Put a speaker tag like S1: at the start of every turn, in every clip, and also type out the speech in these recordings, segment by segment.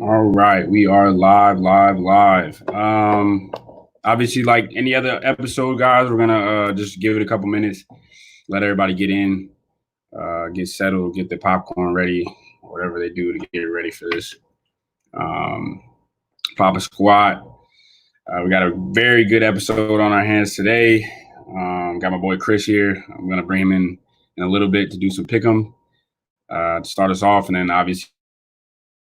S1: All right, we are live. Obviously, like any other episode, guys, we're gonna just give it a couple minutes, let everybody get in, get settled, get the popcorn ready, whatever they do to get ready for this. Papa Squat. We got a very good episode on our hands today. Got my boy Chris here. I'm gonna bring him in a little bit to do some pick'em to start us off, and then obviously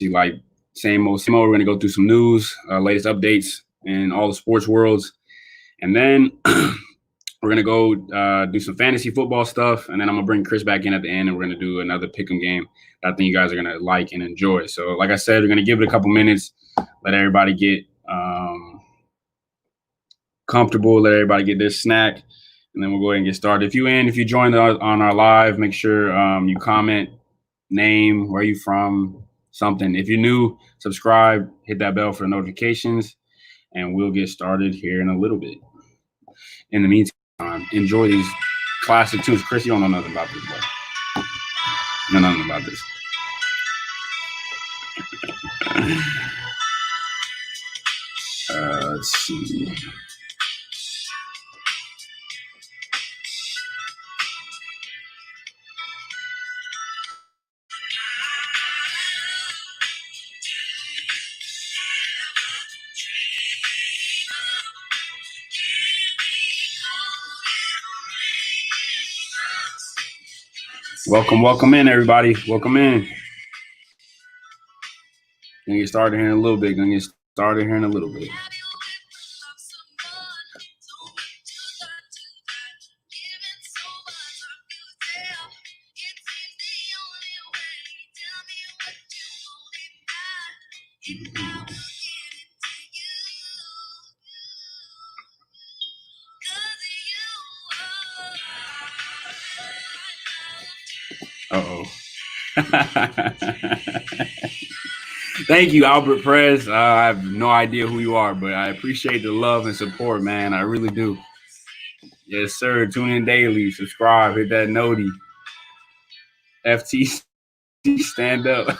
S1: like. Same old. We're going to go through some news, latest updates in all the sports worlds. And then we're going to go do some fantasy football stuff. And then I'm going to bring Chris back in at the end, and we're going to do another pick'em game that I think you guys are going to like and enjoy. So like I said, we're going to give it a couple minutes, let everybody get comfortable, let everybody get their snack, and then we'll go ahead and get started. If you joined on our live, make sure you comment, name, where you from, something. If you're new, subscribe, hit that bell for notifications, and we'll get started here in a little bit. In the meantime, enjoy these classic tunes. Chris, you don't know nothing about this, bro. You know nothing about this. Let's see. Welcome in, everybody. Welcome in. Gonna get started here in a little bit. Uh-oh. Thank you, Albert Perez. I have no idea who you are, but I appreciate the love and support, man. I really do. Yes, sir. Tune in daily. Subscribe. Hit that noti. FTC, stand up.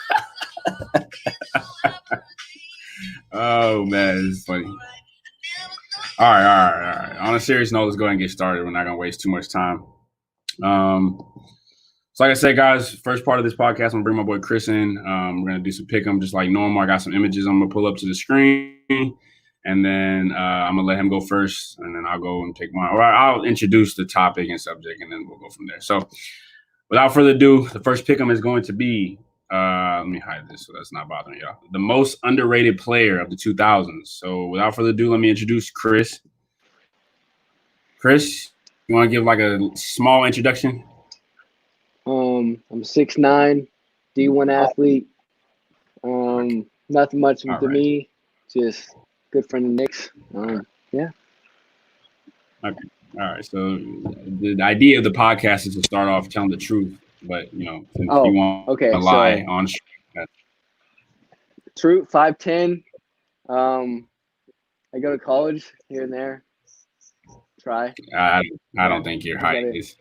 S1: Oh, man. It's funny. All right. On a serious note, let's go ahead and get started. We're not going to waste too much time. So like I said, guys, first part of this podcast, I'm going to bring my boy Chris in. We're going to do some pick'em just like normal. I got some images I'm going to pull up to the screen, and then I'm going to let him go first, and then I'll go and take mine. Or I'll introduce the topic and subject, and then we'll go from there. So without further ado, the first pick'em is going to be, let me hide this so that's not bothering y'all, the most underrated player of the 2000s. So without further ado, let me introduce Chris. Chris, you want to give like a small introduction?
S2: I'm 6'9", D1 athlete. Nothing much to me, just good friend of Nick's. Yeah.
S1: Okay. All right. So the idea of the podcast is to start off telling the truth, but since you want to lie on
S2: truth, 5'10". I go to college here and there. Try.
S1: I don't think your height is.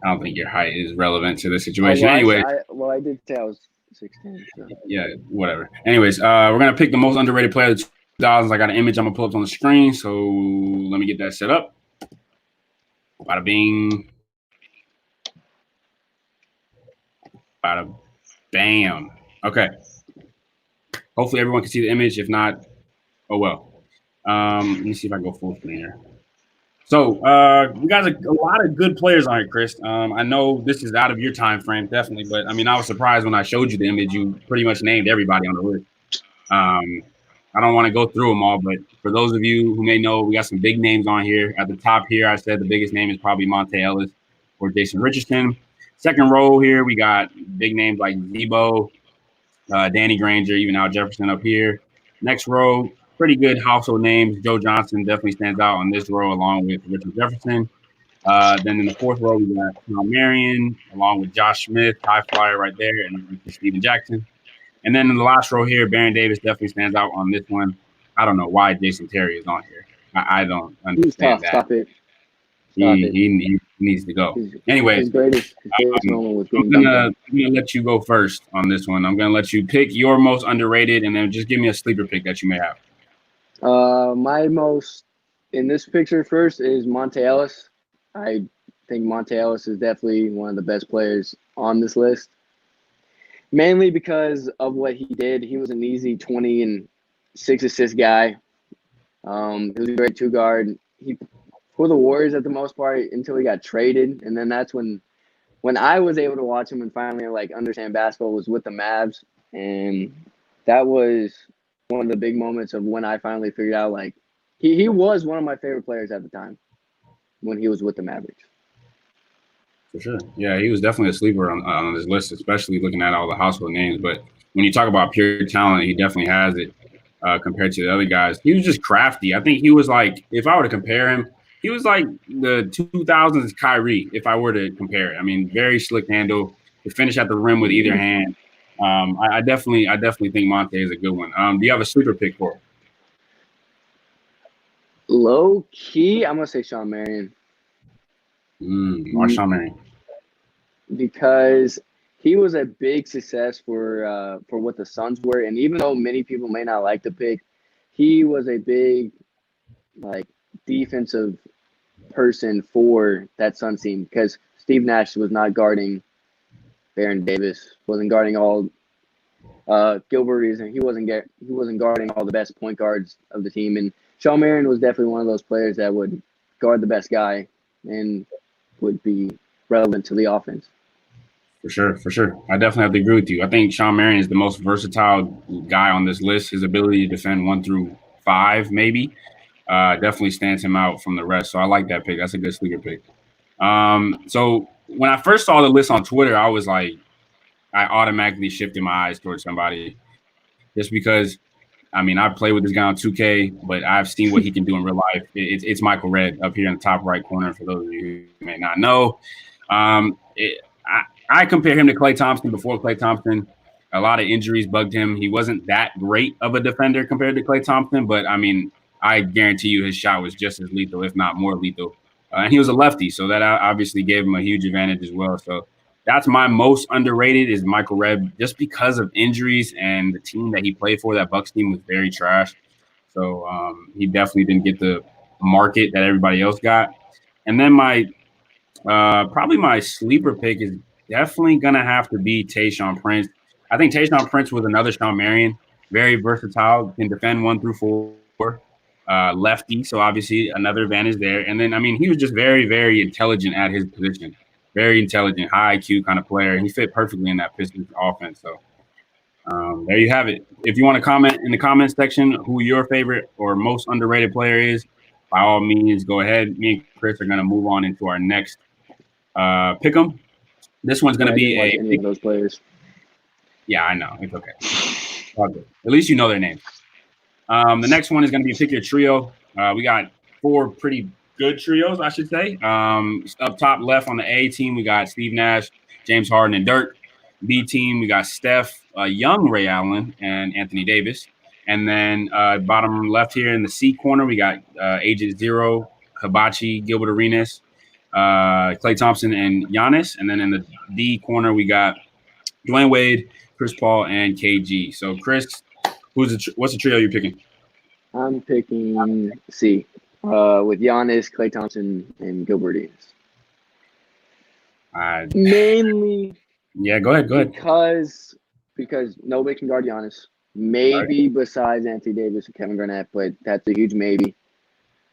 S1: I don't think your height is relevant to the situation.
S2: I did say I was 16. So.
S1: Yeah, whatever. Anyways, we're going to pick the most underrated player of the 2000s. I got an image I'm going to pull up on the screen, so let me get that set up. Bada bing. Bada bam. Okay. Hopefully everyone can see the image. If not, oh well. Let me see if I go full screen here. So we got a lot of good players on here, Chris. I know this is out of your time frame, definitely, but I mean, I was surprised when I showed you the image. You pretty much named everybody on the list. I don't want to go through them all, but for those of you who may know, we got some big names on here. At the top here, I said the biggest name is probably Monte Ellis or Jason Richardson. Second row here, we got big names like Zebo, Danny Granger, even Al Jefferson up here. Next row, pretty good household names. Joe Johnson definitely stands out on this row along with Richard Jefferson. Then in the fourth row, we got Tom Marion along with Josh Smith, high flyer right there, and Steven Jackson. And then in the last row here, Baron Davis definitely stands out on this one. I don't know why Jason Terry is on here. I don't understand that.
S2: Stop it.
S1: He He needs to go.
S2: His
S1: Anyways,
S2: greatest moment was
S1: I'm
S2: getting dunked on.
S1: gonna let you go first on this one. I'm gonna let you pick your most underrated, and then just give me a sleeper pick that you may have.
S2: My most in this picture first is Monte Ellis. I think Monte Ellis is definitely one of the best players on this list. Mainly because of what he did. He was an easy 20 and 6 assist guy. He was a great two guard. He for the Warriors at the most part until he got traded, and then that's when I was able to watch him and finally like understand basketball was with the Mavs, and that was one of the big moments of when I finally figured out like he was one of my favorite players at the time when he was with the Mavericks.
S1: For sure. Yeah, he was definitely a sleeper on this list, especially looking at all the household names. But when you talk about pure talent, he definitely has it compared to the other guys. He was just crafty. I think he was like, if I were to compare him, he was like the 2000s Kyrie, if I were to compare it. I mean, very slick handle, to finish at the rim with either hand. I definitely think Monte is a good one. Do you have a sleeper pick for him?
S2: Low key, I'm gonna say Shawn Marion.
S1: Shawn Marion.
S2: Because he was a big success for what the Suns were, and even though many people may not like the pick, he was a big like defensive person for that Suns team because Steve Nash was not guarding Baron Davis, wasn't guarding all Gilbert Reason. He wasn't guarding all the best point guards of the team, and Shawn Marion was definitely one of those players that would guard the best guy and would be relevant to the offense.
S1: For sure. I definitely have to agree with you. I think Shawn Marion is the most versatile guy on this list. His ability to defend 1 through 5, maybe, definitely stands him out from the rest. So I like that pick. That's a good sleeper pick. So when I first saw the list on Twitter, I was like, I automatically shifted my eyes towards somebody just because, I mean, I play with this guy on 2K, but I've seen what he can do in real life. It's Michael Redd up here in the top right corner for those of you who may not know. I compare him to Klay Thompson before Klay Thompson. A lot of injuries bugged him. He wasn't that great of a defender compared to Klay Thompson, but I mean, I guarantee you his shot was just as lethal, if not more lethal. And he was a lefty, so that obviously gave him a huge advantage as well. So that's my most underrated is Michael Redd, just because of injuries and the team that he played for. That Bucks team was very trash. So he definitely didn't get the market that everybody else got. And then probably my sleeper pick is definitely going to have to be Tayshaun Prince. I think Tayshaun Prince was another Shawn Marion, very versatile, can defend 1 through 4, lefty, so obviously another advantage there. And then, I mean, he was just very, very intelligent at his position, very intelligent, high IQ kind of player. He fit perfectly in that Pistons offense. So there you have it. If you want to comment in the comments section who your favorite or most underrated player is, by all means, go ahead. Me and Chris are going to move on into our next pick 'em. This one's going to be
S2: any of those players.
S1: Yeah, I know. It's okay. At least you know their names. The next one is going to be a pick your trio. We got 4 pretty good trios, I should say. Up top left on the A team, we got Steve Nash, James Harden, and Dirk. B team, we got Steph, young Ray Allen, and Anthony Davis. And then bottom left here in the C corner, we got Agent Zero, Hibachi, Gilbert Arenas, Klay Thompson, and Yanis. And then in the D corner, we got Dwayne Wade, Chris Paul, and KG. So, Chris, what's the trio you're picking?
S2: I'm picking C with Yanis, Klay Thompson, and Gilbert Arenas. Mainly.
S1: Yeah, go ahead.
S2: Because nobody can guard Giannis. Maybe besides Anthony Davis and Kevin Garnett, but that's a huge maybe.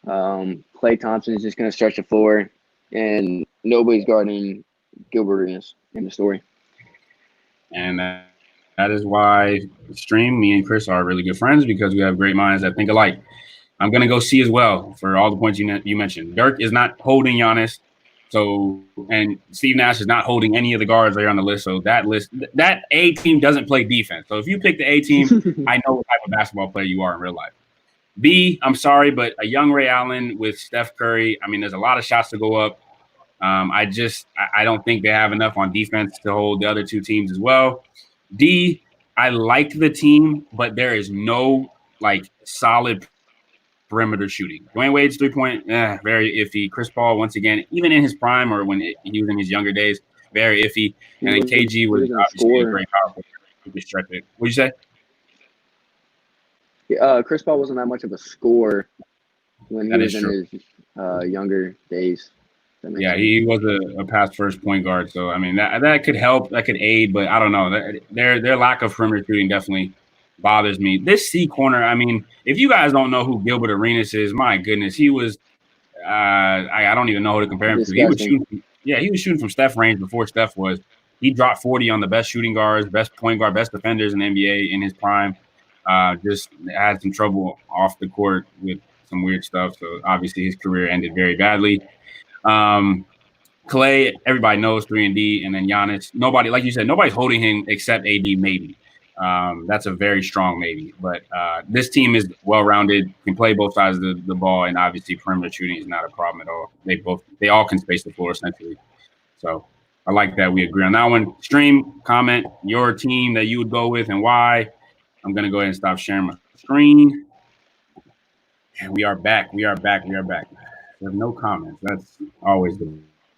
S2: Klay Thompson is just going to stretch the floor, and nobody's guarding Gilbert Arenas in the story.
S1: And that is why me and Chris are really good friends, because we have great minds that think alike. I'm going to go C as well for all the points you mentioned. Dirk is not holding Giannis. So, and Steve Nash is not holding any of the guards there on the list. So that A team doesn't play defense. So if you pick the A team, I know what type of basketball player you are in real life. B, I'm sorry, but a young Ray Allen with Steph Curry. I mean, there's a lot of shots to go up. I don't think they have enough on defense to hold the other 2 teams as well. D, I like the team, but there is no like solid perimeter shooting. Dwayne Wade's 3-point, very iffy. Chris Paul, once again, even in his prime or when he was in his younger days, very iffy. And then KG was obviously a great power player who could stretch it. What'd you
S2: say? Chris Paul wasn't that much of a scorer when he was in his younger days.
S1: Yeah, he was a pass first point guard. So I mean that could help, that could aid, but I don't know. Their lack of perimeter shooting definitely bothers me. This C corner, I mean, if you guys don't know who Gilbert Arenas is, my goodness, he was I don't even know who to compare him to. He was shooting from Steph range before Steph was. He dropped 40 on the best shooting guards, best point guard, best defenders in the NBA in his prime. Just had some trouble off the court with some weird stuff. So obviously his career ended very badly. Clay, everybody knows 3-and-D, and then Yanis. Nobody, like you said, nobody's holding him except AD, maybe. That's a very strong maybe. But this team is well-rounded, can play both sides of the ball, and obviously perimeter shooting is not a problem at all. They all can space the floor essentially. So I like that we agree on that one. Stream, comment your team that you would go with and why. I'm gonna go ahead and stop sharing my screen. And we are back. We have no comments. That's always the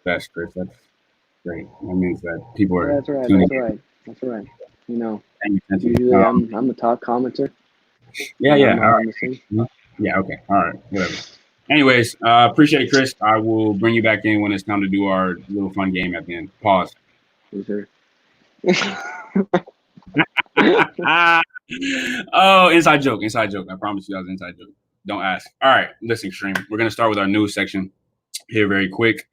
S1: best, Chris. That's great. That means that people are.
S2: That's right. You know, usually I'm the top commenter.
S1: Yeah. All right. Yeah. Okay. All right. Whatever. Anyways, appreciate it, Chris. I will bring you back in when it's time to do our little fun game at the end. Pause.
S2: Yes, sir.
S1: Oh, inside joke. I promise you that was an inside joke. Don't ask. All right, listen, stream. We're gonna start with our news section here very quick.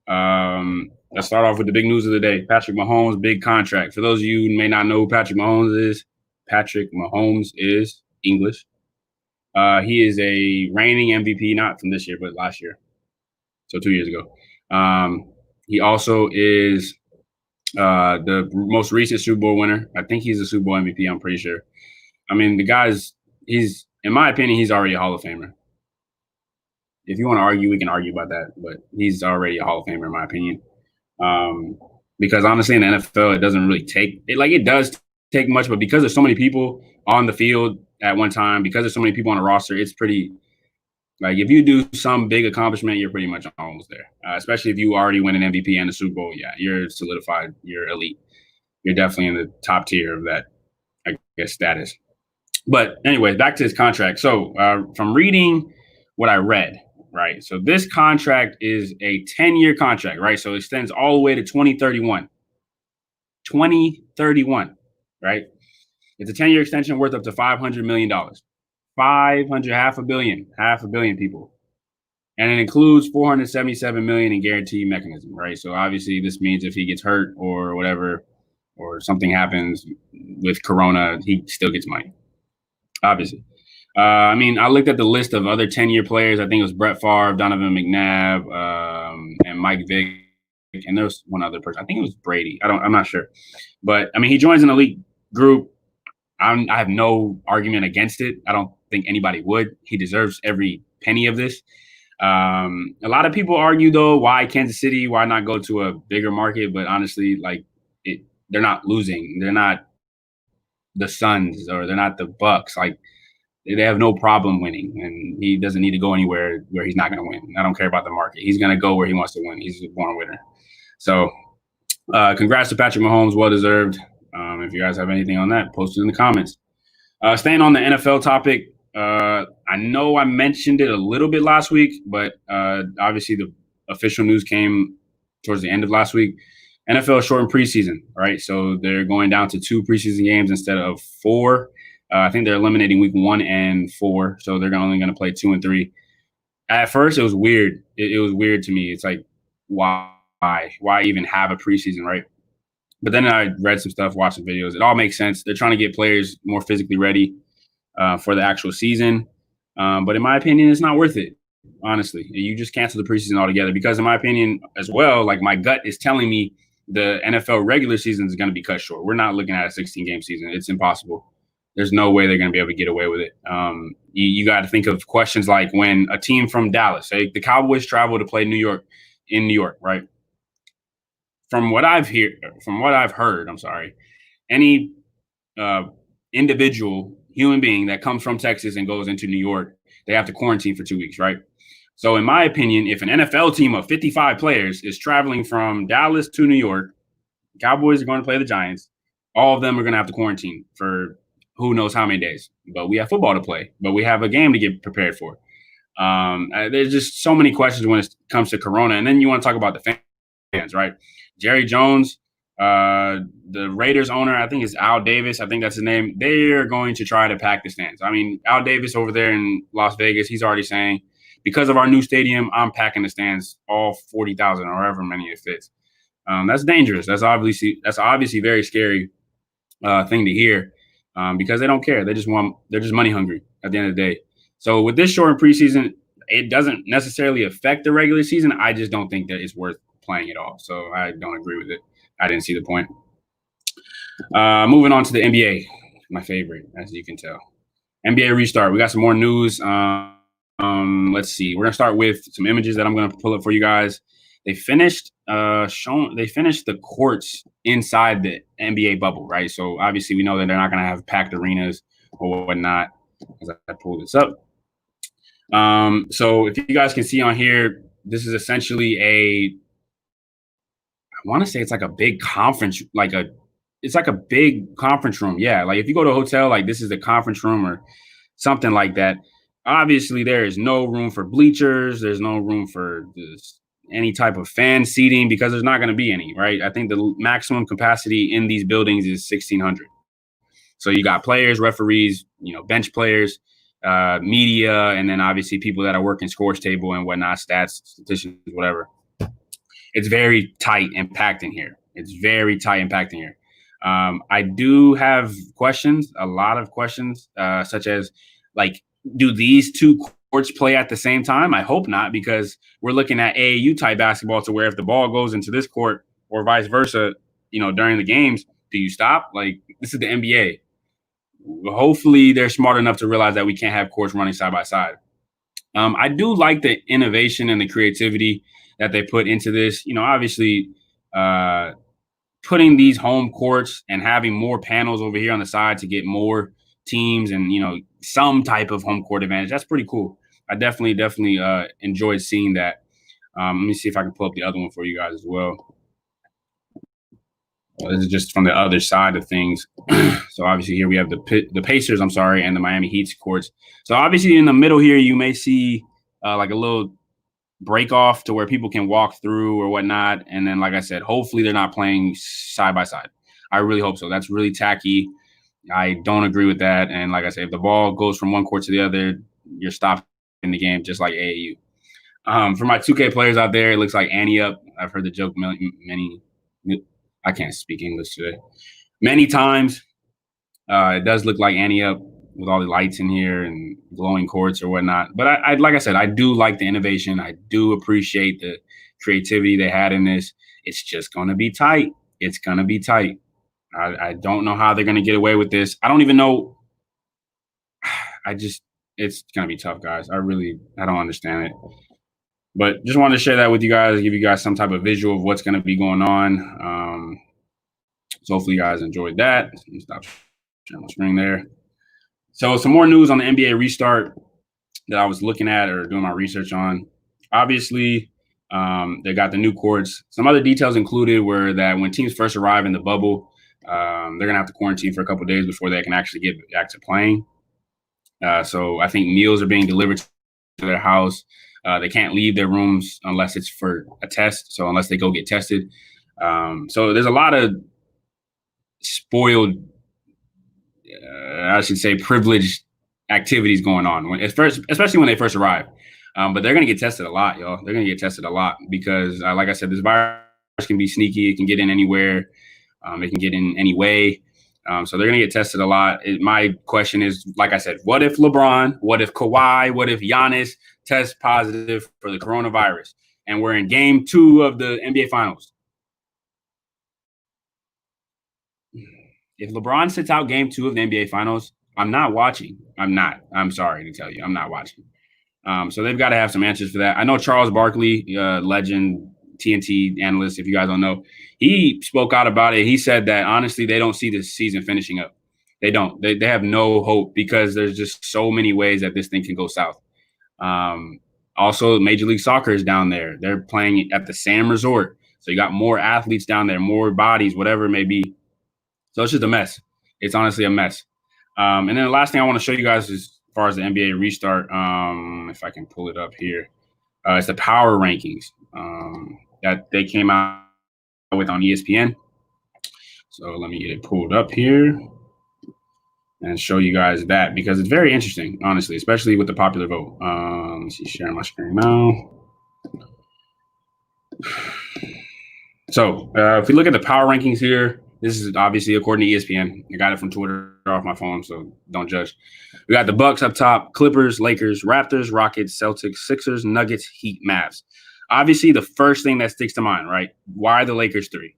S1: Let's start off with the big news of the day. Patrick Mahomes, big contract. For those of you who may not know who Patrick Mahomes is English. He is a reigning MVP, not from this year, but last year. So 2 years ago. He also is the most recent Super Bowl winner. I think he's a Super Bowl MVP, I'm pretty sure. I mean, he's, in my opinion, he's already a Hall of Famer. If you want to argue, we can argue about that, but he's already a Hall of Famer, in my opinion. Because honestly, in the NFL, it doesn't really take it. Like, it does take much, but because there's so many people on the field at one time, because there's so many people on the roster, it's pretty, like, if you do some big accomplishment, you're pretty much almost there. Especially if you already win an MVP and a Super Bowl, yeah, you're solidified, you're elite. You're definitely in the top tier of that, I guess, status. But anyway, back to his contract. So from reading what I read, right? So this contract is a 10-year contract, right? So it extends all the way to 2031. 2031, right? It's a 10-year extension worth up to $500 million. 500, half a billion people. And it includes $477 million in guarantee mechanism, right? So obviously this means if he gets hurt or whatever, or something happens with Corona, he still gets money. Obviously. I mean, I looked at the list of other 10-year players. I think it was Brett Favre, Donovan McNabb, and Mike Vick. And there was one other person. I think it was Brady. I'm not sure. But I mean, he joins an elite group. I have no argument against it. I don't think anybody would. He deserves every penny of this. A lot of people argue, though, why Kansas City? Why not go to a bigger market? But honestly, like, they're not losing. They're not the Suns or they're not the Bucks. Like, they have no problem winning, and he doesn't need to go anywhere where he's not going to win. I don't care about the market. He's going to go where he wants to win. He's a born winner. So congrats to Patrick Mahomes. Well-deserved. If you guys have anything on that, post it in the comments. Staying on the NFL topic, I know I mentioned it a little bit last week, but obviously the official news came towards the end of last week. NFL shortened preseason, right? So they're going down to 2 preseason games instead of 4. I think they're eliminating week 1 and 4, so they're only going to play 2 and 3. At first, it was weird. It was weird to me. It's like, why even have a preseason, right? But then I read some stuff, watched some videos. It all makes sense. They're trying to get players more physically ready for the actual season. But in my opinion, it's not worth it, honestly. You just cancel the preseason altogether because, in my opinion, as well, like, my gut is telling me the NFL regular season is going to be cut short. We're not looking at a 16-game season. It's impossible. There's no way they're going to be able to get away with it. You got to think of questions like when a team from Dallas, say the Cowboys travel to play in New York, right? From what I've heard, any individual human being that comes from Texas and goes into New York, they have to quarantine for 2 weeks, right? So, in my opinion, if an NFL team of 55 players is traveling from Dallas to New York, Cowboys are going to play the Giants. All of them are going to have to quarantine for who knows how many days. But we have football to play. But we have a game to get prepared for. There's just so many questions when it comes to Corona. And then you want to talk about the fans, right? Jerry Jones, the Raiders owner, I think is Al Davis. I think that's his name. They're going to try to pack the stands. I mean, Al Davis over there in Las Vegas, he's already saying, because of our new stadium, I'm packing the stands, all 40,000 or however many it fits. That's dangerous. That's obviously very scary thing to hear because they don't care. They're just money hungry at the end of the day. So with this short preseason, it doesn't necessarily affect the regular season. I just don't think that it's worth playing at all. So I don't agree with it. I didn't see the point. Moving on to the NBA, my favorite, as you can tell. NBA restart. We got some more news. Let's see. We're gonna start with some images that I'm gonna pull up for you guys. They finished the courts inside the NBA bubble, right? So obviously we know that they're not gonna have packed arenas or whatnot. As I pull this up. So if you guys can see on here, this is essentially I want to say it's like a big conference, it's like a big conference room. Yeah. Like if you go to a hotel, like this is the conference room or something like that. Obviously there is no room for bleachers. There's no room for any type of fan seating because there's not going to be any, right? I think the maximum capacity in these buildings is 1,600. So you got players, referees, bench players, media, and then obviously people that are working scores table and whatnot, stats, statisticians, whatever. It's very tight and packed in here. I do have questions, a lot of questions, such as do these two courts play at the same time? I hope not, because we're looking at AAU type basketball to where if the ball goes into this court or vice versa, during the games, do you stop? Like this is the NBA. Hopefully they're smart enough to realize that we can't have courts running side by side. I do like the innovation and the creativity that they put into this. Obviously putting these home courts and having more panels over here on the side to get more teams and, some type of home court advantage. That's pretty cool. I definitely enjoyed seeing that. Let me see if I can pull up the other one for you guys as well. This is just from the other side of things. So obviously here we have the Pacers, and the Miami Heat's courts. So obviously in the middle here, you may see like a little break off to where people can walk through or whatnot. And then, like I said, hopefully they're not playing side by side. I really hope so. That's really tacky. I don't agree with that. And like I said, if the ball goes from one court to the other, you're stopping the game just like AAU. For my 2K players out there, it looks like Annie Up. I've heard the joke I can't speak English today. Many times, it does look like Annie Up with all the lights in here and glowing courts or whatnot. But I like I said, I do like the innovation. I do appreciate the creativity they had in this. It's just going to be tight. It's going to be tight. I don't know how they're going to get away with this. I don't even know. It's going to be tough, guys. I don't understand it. But just wanted to share that with you guys, give you guys some type of visual of what's going to be going on. So hopefully you guys enjoyed that. Let me stop sharing my screen there. So some more news on the NBA restart that I was looking at or doing my research on. Obviously, they got the new courts. Some other details included were that when teams first arrive in the bubble, they're going to have to quarantine for a couple of days before they can actually get back to playing. So I think meals are being delivered to their house. They can't leave their rooms unless it's for a test. So unless they go get tested. So there's a lot of spoiled, I should say, privileged activities going on especially when they first arrive. But they're going to get tested a lot, y'all. They're going to get tested a lot because, like I said, this virus can be sneaky. It can get in anywhere. It can get in any way. So they're going to get tested a lot. My question is, like I said, what if LeBron, what if Kawhi, what if Yanis test positive for the coronavirus? And we're in game 2 of the NBA Finals. If LeBron sits out game 2 of the NBA Finals, I'm not watching. I'm sorry to tell you, I'm not watching. So they've got to have some answers for that. I know Charles Barkley, legend, TNT analyst, if you guys don't know, he spoke out about it. He said that, honestly, they don't see this season finishing up. They don't. They have no hope because there's just so many ways that this thing can go south. Um, Also, Major League Soccer is down there. They're playing at the Sam Resort. So you got more athletes down there, more bodies, whatever it may be. So it's just a mess. It's honestly a mess. And then the last thing I want to show you guys is as far as the NBA restart, if I can pull it up here, it's the power rankings that they came out with on ESPN. So let me get it pulled up here and show you guys that because it's very interesting, honestly, especially with the popular vote. Let me see, sharing my screen now. So if we look at the power rankings here, this is obviously according to ESPN. I got it from Twitter off my phone, so don't judge. We got the Bucks up top, Clippers, Lakers, Raptors, Rockets, Celtics, Sixers, Nuggets, Heat, Mavs. Obviously, the first thing that sticks to mind, right? Why are the Lakers 3?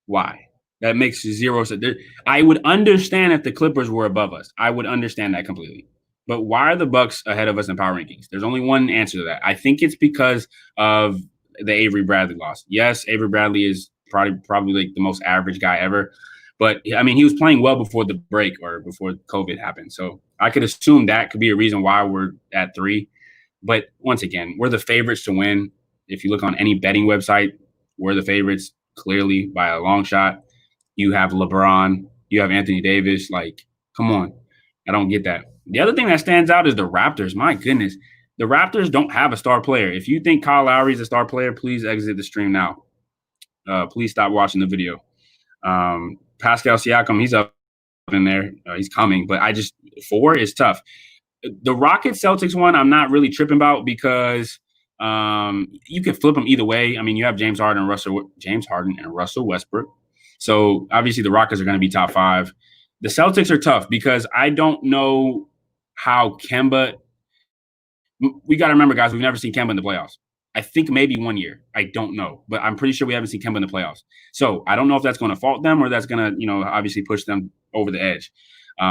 S1: Why? That makes zero sense. I would understand if the Clippers were above us. I would understand that completely. But why are the Bucks ahead of us in power rankings? There's only one answer to that. I think it's because of the Avery Bradley loss. Yes, Avery Bradley is probably like the most average guy ever. But I mean, he was playing well before the break or before COVID happened. So I could assume that could be a reason why we're at 3. But once again, we're the favorites to win. If you look on any betting website, we're the favorites clearly by a long shot. You have LeBron, you have Anthony Davis. Like, come on. I don't get that. The other thing that stands out is the Raptors. My goodness. The Raptors don't have a star player. If you think Kyle Lowry is a star player, please exit the stream now. Please stop watching the video. Pascal Siakam, he's up in there. He's coming, but 4 is tough. The Rockets Celtics one, I'm not really tripping about because you can flip them either way. I mean, you have James Harden and Russell Westbrook. So obviously the Rockets are going to be top 5. The Celtics are tough because I don't know how Kemba. We got to remember, guys, we've never seen Kemba in the playoffs. I think maybe 1 year. I don't know, but I'm pretty sure we haven't seen Kemba in the playoffs. So I don't know if that's going to fault them or that's going to, obviously push them over the edge.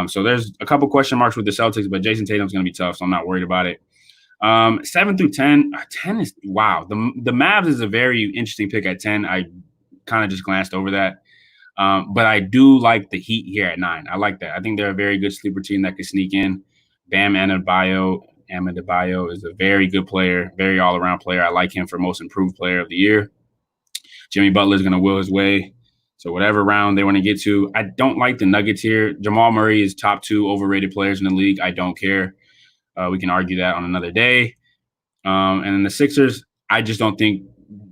S1: So there's a couple question marks with the Celtics, but Jason Tatum's going to be tough, so I'm not worried about it. 7 through 10. 10 is wow. The Mavs is a very interesting pick at 10. I kind of just glanced over that. But I do like the Heat here at 9. I like that. I think they're a very good sleeper team that could sneak in. Bam Adebayo is a very good player, very all-around player. I like him for most improved player of the year. Jimmy Butler is going to will his way. So whatever round they want to get to. I don't like the Nuggets here. Jamal Murray is top 2 overrated players in the league. I don't care. We can argue that on another day. And then the Sixers, I just don't think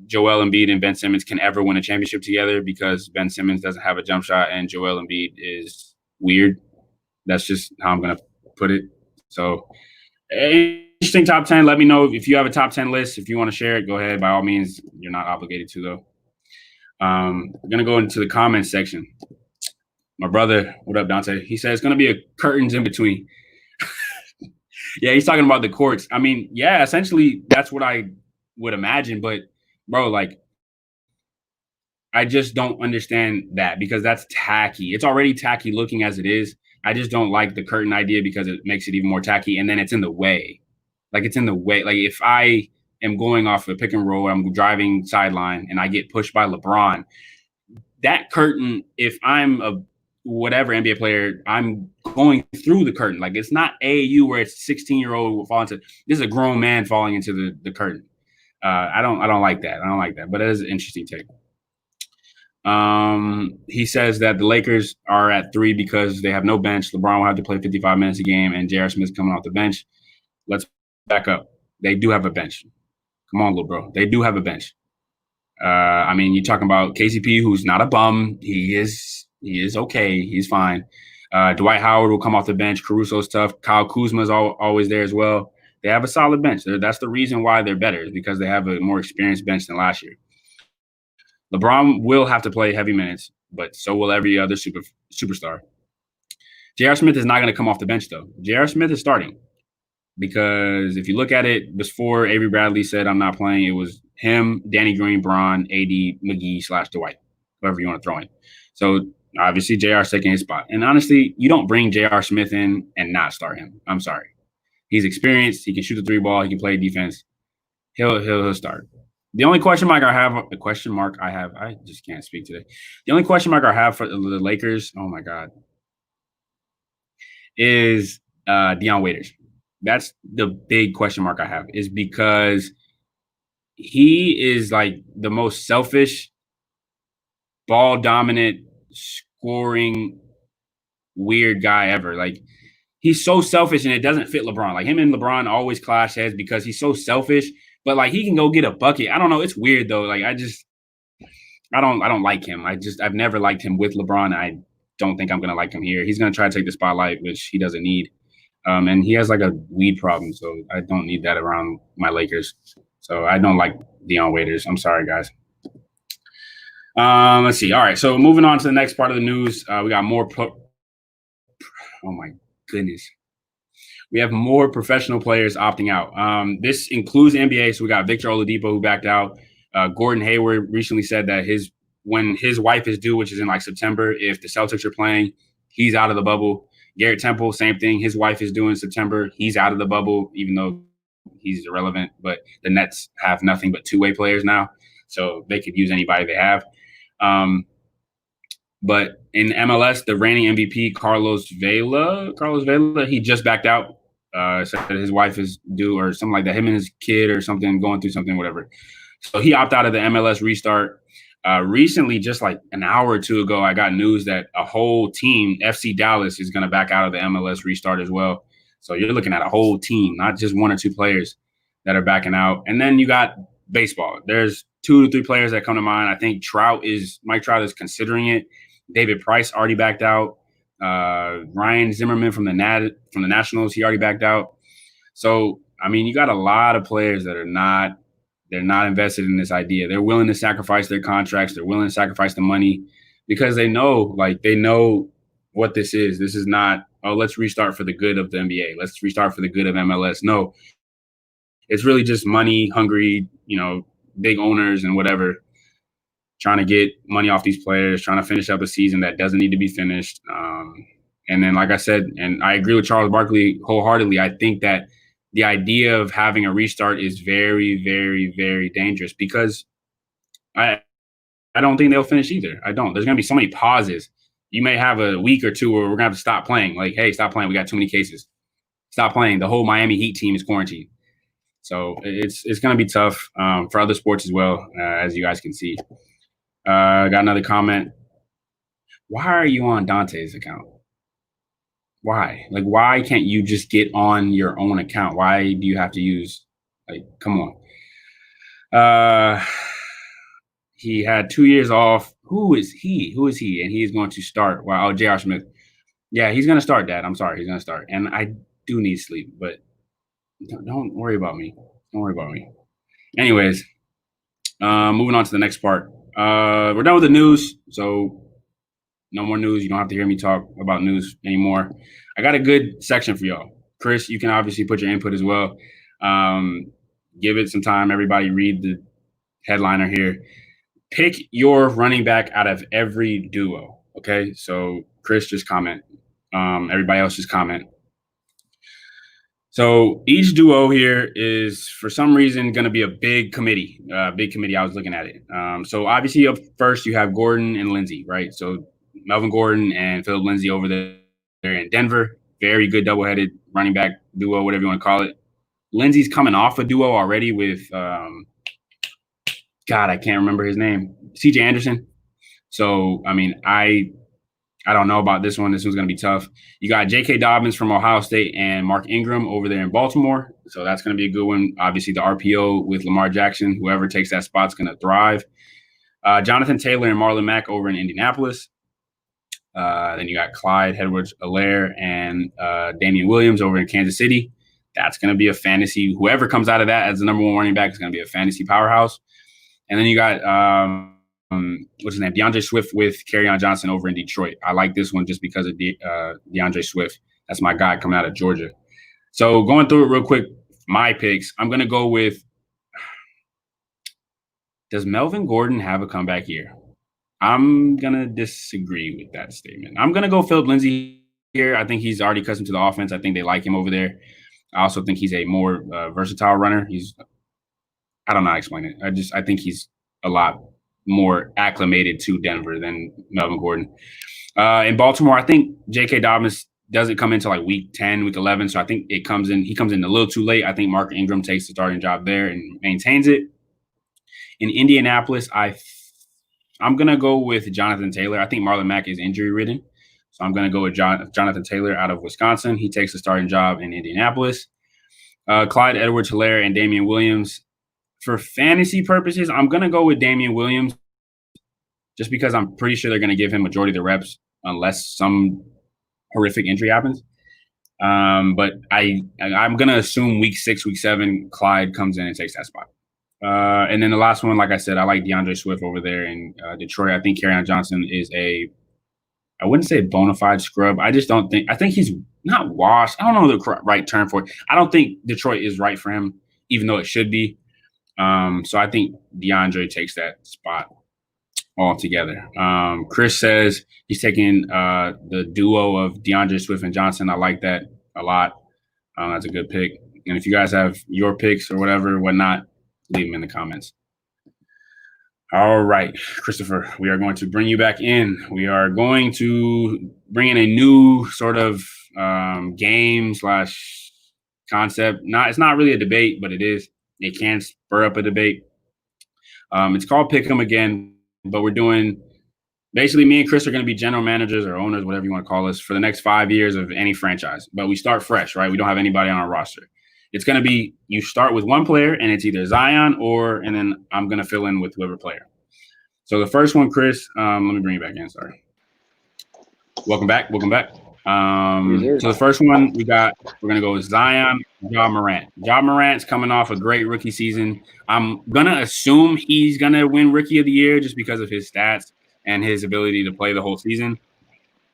S1: Joel Embiid and Ben Simmons can ever win a championship together because Ben Simmons doesn't have a jump shot and Joel Embiid is weird. That's just how I'm going to put it. So interesting top 10. Let me know if you have a top 10 list. If you want to share it, go ahead. By all means, you're not obligated to, though. We're going to go into the comments section. My brother, what up, Dante? He said it's going to be a curtains in between. Yeah, he's talking about the courts. I mean, yeah, essentially that's what I would imagine. But, bro, like, I just don't understand that because that's tacky. It's already tacky looking as it is. I just don't like the curtain idea because it makes it even more tacky. And then it's in the way. Like, it's in the way. Like, if I am going off a pick and roll, I'm driving sideline, and I get pushed by LeBron, that curtain, if I'm a whatever NBA player, I'm going through the curtain. Like, it's not AAU where it's 16-year-old falling into. This is a grown man falling into the curtain. I don't like that. I don't like that. But it is an interesting take. He says that the Lakers are at 3 because they have no bench. LeBron will have to play 55 minutes a game, and J.R. Smith's coming off the bench. Let's back up. They do have a bench. Come on, little bro. They do have a bench. I mean, you're talking about KCP, who's not a bum. He is okay. He's fine. Dwight Howard will come off the bench. Caruso's tough. Kyle Kuzma's always there as well. They have a solid bench. That's the reason why they're better, is because they have a more experienced bench than last year. LeBron will have to play heavy minutes, but so will every other superstar. J.R. Smith is not going to come off the bench, though. J.R. Smith is starting because if you look at it, before Avery Bradley said, I'm not playing, it was him, Danny Green, Bron, AD, McGee/Dwight, whoever you want to throw in. So obviously J.R.'s taking his spot. And honestly, you don't bring J.R. Smith in and not start him. I'm sorry. He's experienced. He can shoot the 3 ball. He can play defense. He'll start. The only question mark I have, I just can't speak today. The only question mark I have for the Lakers, oh my God. is Deion Waiters. That's the big question mark I have, is because he is like the most selfish, ball dominant, scoring weird guy ever. Like he's so selfish and it doesn't fit LeBron. Like him and LeBron always clash heads because he's so selfish, but like he can go get a bucket. I don't know. It's weird though. Like I don't like him. I've never liked him with LeBron. I don't think I'm gonna like him here. He's gonna try to take the spotlight, which he doesn't need. And he has like a weed problem, so I don't need that around my Lakers. So I don't like Deion Waiters. I'm sorry, guys. Let's see. All right, so moving on to the next part of the news, we got more. Oh my goodness, we have more professional players opting out. This includes the NBA. So we got Victor Oladipo who backed out. Gordon Hayward recently said that when his wife is due, which is in like September, if the Celtics are playing, he's out of the bubble. Garrett Temple, same thing. His wife is due in September. He's out of the bubble, even though he's irrelevant. But the Nets have nothing but two-way players now, so they could use anybody they have. But in MLS, the reigning MVP, Carlos Vela, he just backed out. Said that his wife is due or something like that. Him and his kid or something, going through something, whatever. So he opted out of the MLS restart. Recently, just like an hour or two ago, I got news that a whole team, FC Dallas, is going to back out of the MLS restart as well. So you're looking at a whole team, not just one or two players that are backing out. And then you got baseball. There's 2 to 3 players that come to mind. I think Mike Trout is considering it. David Price already backed out. Ryan Zimmerman from the Nationals, he already backed out. So, I mean, you got a lot of players that they're not invested in this idea. They're willing to sacrifice their contracts. They're willing to sacrifice the money because they know what this is. This is not, oh, let's restart for the good of the NBA. Let's restart for the good of MLS. No, it's really just money hungry, big owners and whatever, trying to get money off these players, trying to finish up a season that doesn't need to be finished. And then, like I said, and I agree with Charles Barkley wholeheartedly, I think that the idea of having a restart is very, very, very dangerous because I don't think they'll finish either. I don't. There's going to be so many pauses. You may have a week or two where we're going to have to stop playing. Like, hey, stop playing. We got too many cases. Stop playing. The whole Miami Heat team is quarantined. So it's going to be tough for other sports as well, as you guys can see. Got another comment. Why are you on Dante's account? Why? Like, why can't you just get on your own account? Why do you have to use, come on. He had 2 years off. Who is he? And he is going to start. Wow. Oh, J.R. Smith. Yeah, he's going to start, Dad. I'm sorry. He's going to start. And I do need sleep, but don't worry about me. Don't worry about me. Anyways, moving on to the next part. We're done with the news. So no more news. You don't have to hear me talk about news anymore. I got a good section for y'all. Chris, you can obviously put your input as well. Give it some time. Everybody read the headliner here. Pick your running back out of every duo. Okay, so Chris, just comment. Everybody else, just comment. So each duo here is, for some reason, going to be a big committee. I was looking at it. So obviously, up first, you have Gordon and Lindsey, right? So Melvin Gordon and Philip Lindsey over there in Denver. Very good double-headed running back duo, whatever you want to call it. Lindsey's coming off a duo already with, God, I can't remember his name, C.J. Anderson. So, I mean, I don't know about this one. This one's going to be tough. You got J.K. Dobbins from Ohio State and Mark Ingram over there in Baltimore. So that's going to be a good one. Obviously, the RPO with Lamar Jackson, whoever takes that spot's going to thrive. Jonathan Taylor and Marlon Mack over in Indianapolis. Then you got Clyde Edwards-Helaire and Damian Williams over in Kansas City. That's going to be a fantasy. Whoever comes out of that as the number one running back is going to be a fantasy powerhouse. And then you got what's his name? DeAndre Swift with Kerryon Johnson over in Detroit. I like this one just because of DeAndre Swift. That's my guy coming out of Georgia. So going through it real quick, my picks. I'm going to go with, does Melvin Gordon have a comeback year? I'm going to disagree with that statement. I'm going to go Philip Lindsey here. I think he's already accustomed to the offense. I think they like him over there. I also think he's a more versatile runner. I don't know how to explain it. I think he's a lot more acclimated to Denver than Melvin Gordon. In Baltimore, I think J.K. Dobbins doesn't come into like week 10, week 11. So I think he comes in a little too late. I think Mark Ingram takes the starting job there and maintains it. In Indianapolis, I'm going to go with Jonathan Taylor. I think Marlon Mack is injury ridden. So I'm going to go with Jonathan Taylor out of Wisconsin. He takes the starting job in Indianapolis. Clyde Edwards-Helaire and Damian Williams. For fantasy purposes, I'm going to go with Damian Williams just because I'm pretty sure they're going to give him majority of the reps unless some horrific injury happens. But I'm going to assume week 6, week 7, Clyde comes in and takes that spot. And then the last one, like I said, I like DeAndre Swift over there in Detroit. I think Kerryon Johnson is I wouldn't say a bona fide scrub. I think he's not washed. I don't know the right term for it. I don't think Detroit is right for him, even though it should be. So I think DeAndre takes that spot altogether. Chris says he's taking the duo of DeAndre Swift and Johnson. I like that a lot. That's a good pick. And if you guys have your picks or whatnot, leave them in the comments. All right, Christopher, we are going to bring you back in. We are going to bring in a new sort of game / concept. It's not really a debate, but it is. It can spur up a debate. It's called Pick 'em again, but we're doing basically me and Chris are going to be general managers or owners, whatever you want to call us, for the next 5 years of any franchise. But we start fresh, right? We don't have anybody on our roster. It's going to be you start with one player, and it's either Zion and then I'm going to fill in with whoever player. So the first one, Chris, let me bring you back in. Sorry. Welcome back. So the first one we're going to go with Zion, Ja Morant. Ja Morant's coming off a great rookie season. I'm going to assume he's going to win Rookie of the Year just because of his stats and his ability to play the whole season.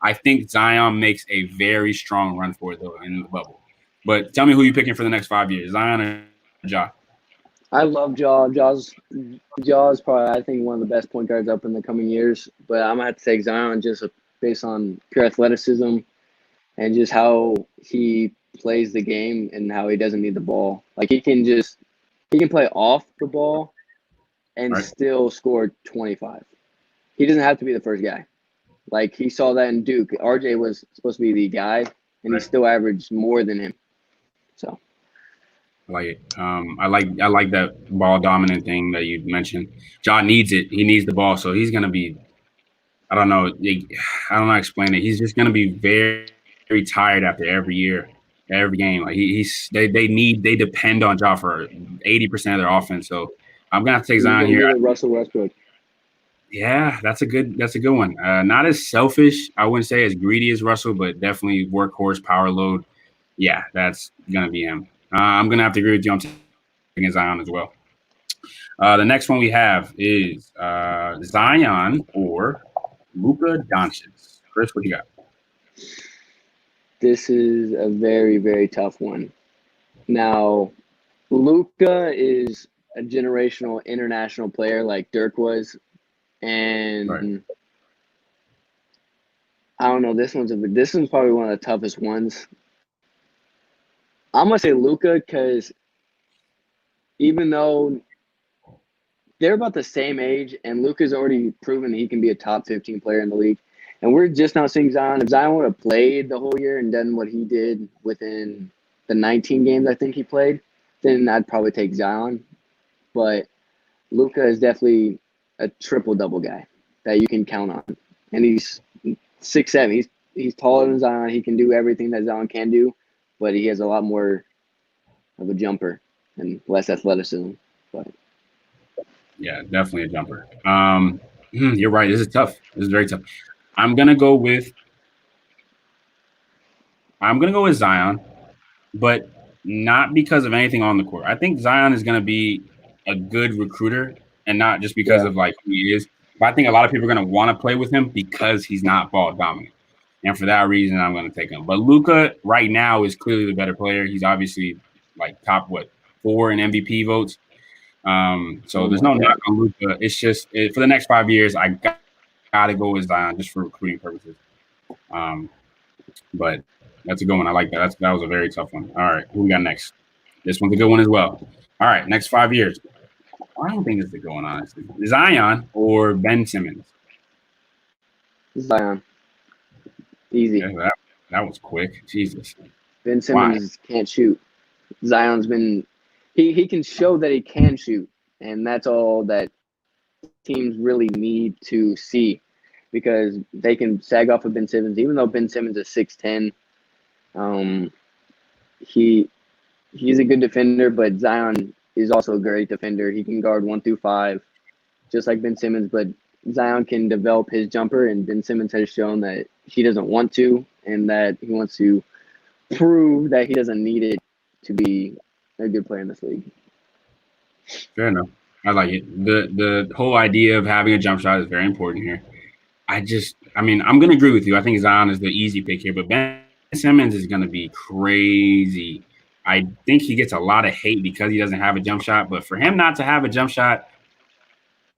S1: I think Zion makes a very strong run for it, though, in the bubble. But tell me who you're picking for the next 5 years, Zion or Ja?
S2: I love Ja. Ja's probably, I think, one of the best point guards up in the coming years. But I'm going to have to take Zion just based on pure athleticism and just how he plays the game and how he doesn't need the ball. Like, he can play off the ball and still score 25. He doesn't have to be the first guy. Like, he saw that in Duke. RJ was supposed to be the guy, and he still averaged more than him. So
S1: I like it. I like that ball dominant thing that you mentioned. Ja needs it. He needs the ball, so he's gonna be. I don't know how to explain it. He's just gonna be very, very tired after every game. Like they depend on Ja for 80% of their offense. So I'm gonna have to take Zion here.
S2: Russell Westbrook.
S1: Yeah, that's a good one. Not as selfish, I wouldn't say as greedy as Russell, but definitely workhorse, power load. Yeah, that's gonna be him. I'm gonna have to agree with you. I'm taking Zion as well. The next one we have is Zion or Luka Doncic. Chris, what you got?
S2: This is a very, very tough one. Now, Luka is a generational international player like Dirk was. And I don't know. This one's probably one of the toughest ones. I'm gonna say Luka because even though they're about the same age, and Luka's already proven that he can be a top 15 player in the league, and we're just now seeing Zion. If Zion would have played the whole year and done what he did within the 19 games I think he played, then I'd probably take Zion. But Luka is definitely a triple-double guy that you can count on. And he's 6'7". He's taller than Zion. He can do everything that Zion can do, but he has a lot more of a jumper and less athleticism. But
S1: yeah, definitely a jumper. You're right. This is tough. This is very tough. I'm gonna go with Zion, but not because of anything on the court. I think Zion is gonna be a good recruiter, and not just because of like who he is. But I think a lot of people are going to want to play with him because he's not ball dominant. And for that reason, I'm going to take him. But Luka right now is clearly the better player. He's obviously like top, 4 in MVP votes. So there's no knock on Luka. It's just for the next 5 years, I got to go with Zion just for recruiting purposes. But that's a good one. I like that. That was a very tough one. All right. Who we got next? This one's a good one as well. All right. Next 5 years. I don't think this is going on. Zion or Ben Simmons?
S2: Zion. Easy.
S1: Yeah, That was quick. Jesus.
S2: Ben
S1: Why?
S2: Simmons can't shoot. Zion's been he can show that he can shoot, and that's all that teams really need to see because they can sag off of Ben Simmons. Even though Ben Simmons is 6'10", he he's a good defender, but Zion is also a great defender. He can guard 1 through 5, just like Ben Simmons, but Zion can develop his jumper, and Ben Simmons has shown that he doesn't want to, and that he wants to prove that he doesn't need it to be a good player in this league.
S1: Fair enough. I like it. The whole idea of having a jump shot is very important here. I mean, I'm gonna agree with you. I think Zion is the easy pick here, but Ben Simmons is gonna be crazy. I think he gets a lot of hate because he doesn't have a jump shot, but for him not to have a jump shot,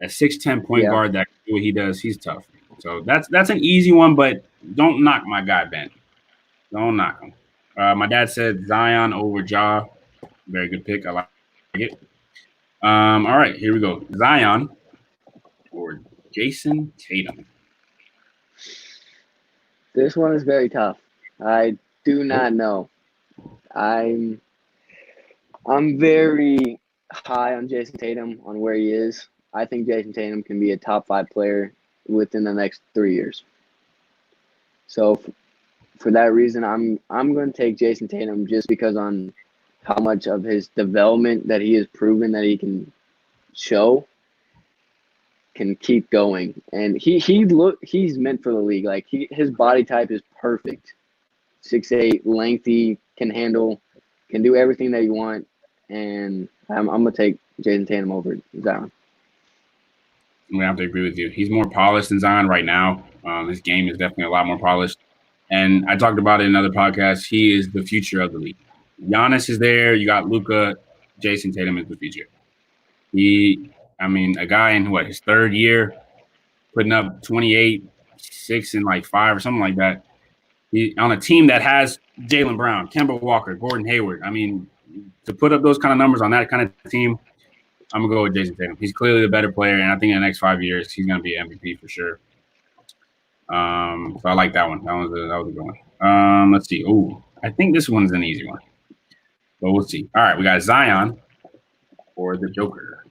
S1: a 6'10" point
S2: Yeah.
S1: guard that can do what he does, he's tough. So that's an easy one, but don't knock my guy Ben. Don't knock him. My dad said Zion over Ja. Very good pick. I like it. All right, here we go. Zion or Jason Tatum.
S2: This one is very tough. I do not know. I'm I'm very high on Jason Tatum on where he is. I think Jason Tatum can be a top 5 player within the next 3 years. So for that reason, I'm going to take Jason Tatum just because on how much of his development that he has proven that he can show can keep going, and he's meant for the league. Like his body type is perfect, 6'8", lengthy, can do everything that you want, and I'm gonna take Jason Tatum over Zion.
S1: I'm gonna have to agree with you. He's more polished than Zion right now. His game is definitely a lot more polished. And I talked about it in another podcast. He is the future of the league. Yanis is there. You got Luka. Jason Tatum is the future. A guy in his 3rd year, putting up 28, 6, and like 5 or something like that. He on a team that has Jaylen Brown, Kemba Walker, Gordon Hayward. I mean, to put up those kind of numbers on that kind of team, I'm gonna go with Jason Tatum. He's clearly the better player, and I think in the next 5 years he's gonna be MVP for sure. So I like that one. That was a good one. Let's see. Oh, I think this one's an easy one, but we'll see. All right, we got Zion or the Joker,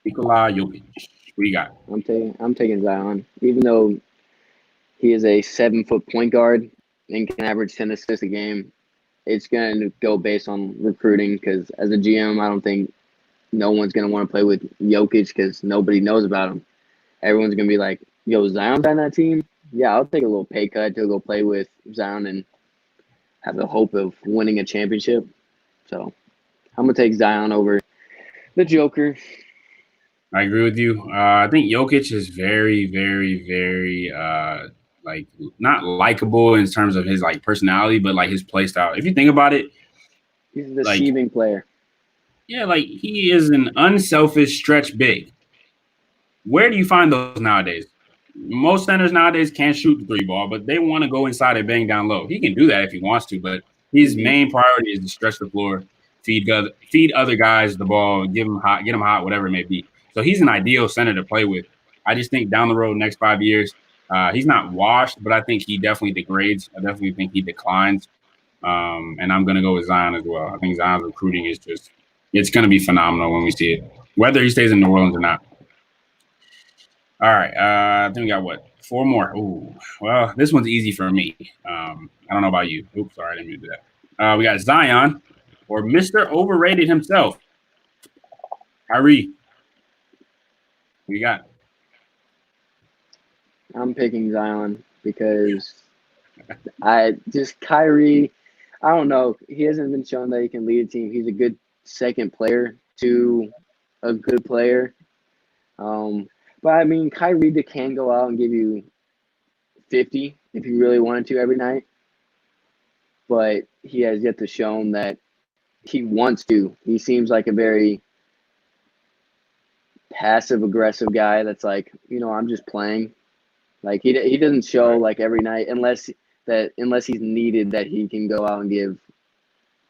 S1: Nikola Jokic. What do you got?
S2: I'm taking Zion, even though he is a 7-foot point guard and can average 10 assists a game. It's going to go based on recruiting because as a GM, I don't think no one's going to want to play with Jokic because nobody knows about him. Everyone's going to be like, yo, Zion's on that team? Yeah, I'll take a little pay cut to go play with Zion and have the hope of winning a championship. So I'm going to take Zion over the Joker.
S1: I agree with you. I think Jokic is very, very, very not likable in terms of his like personality, but like his play style. If you think about it,
S2: he's a deceiving player.
S1: Yeah, like he is an unselfish stretch big. Where do you find those nowadays? Most centers nowadays can't shoot the 3 ball, but they want to go inside and bang down low. He can do that if he wants to, but his main priority is to stretch the floor, feed other guys the ball, get them hot, whatever it may be. So he's an ideal center to play with. I just think down the road, next 5 years, he's not washed, but I think he definitely degrades. I definitely think he declines. And I'm going to go with Zion as well. I think Zion's recruiting is it's going to be phenomenal when we see it, whether he stays in New Orleans or not. All right. I think we got 4 more. Ooh, well, this one's easy for me. I don't know about you. Oops, sorry, I didn't mean to do that. We got Zion or Mr. Overrated himself, Kyrie. What you got?
S2: I'm picking Zion because Kyrie, I don't know. He hasn't been shown that he can lead a team. He's a good second player to a good player. But I mean, Kyrie can go out and give you 50 if he really wanted to every night. But he has yet to show that he wants to. He seems like a very passive-aggressive guy that's like, I'm just playing. Like he doesn't show like every night unless he's needed that he can go out and give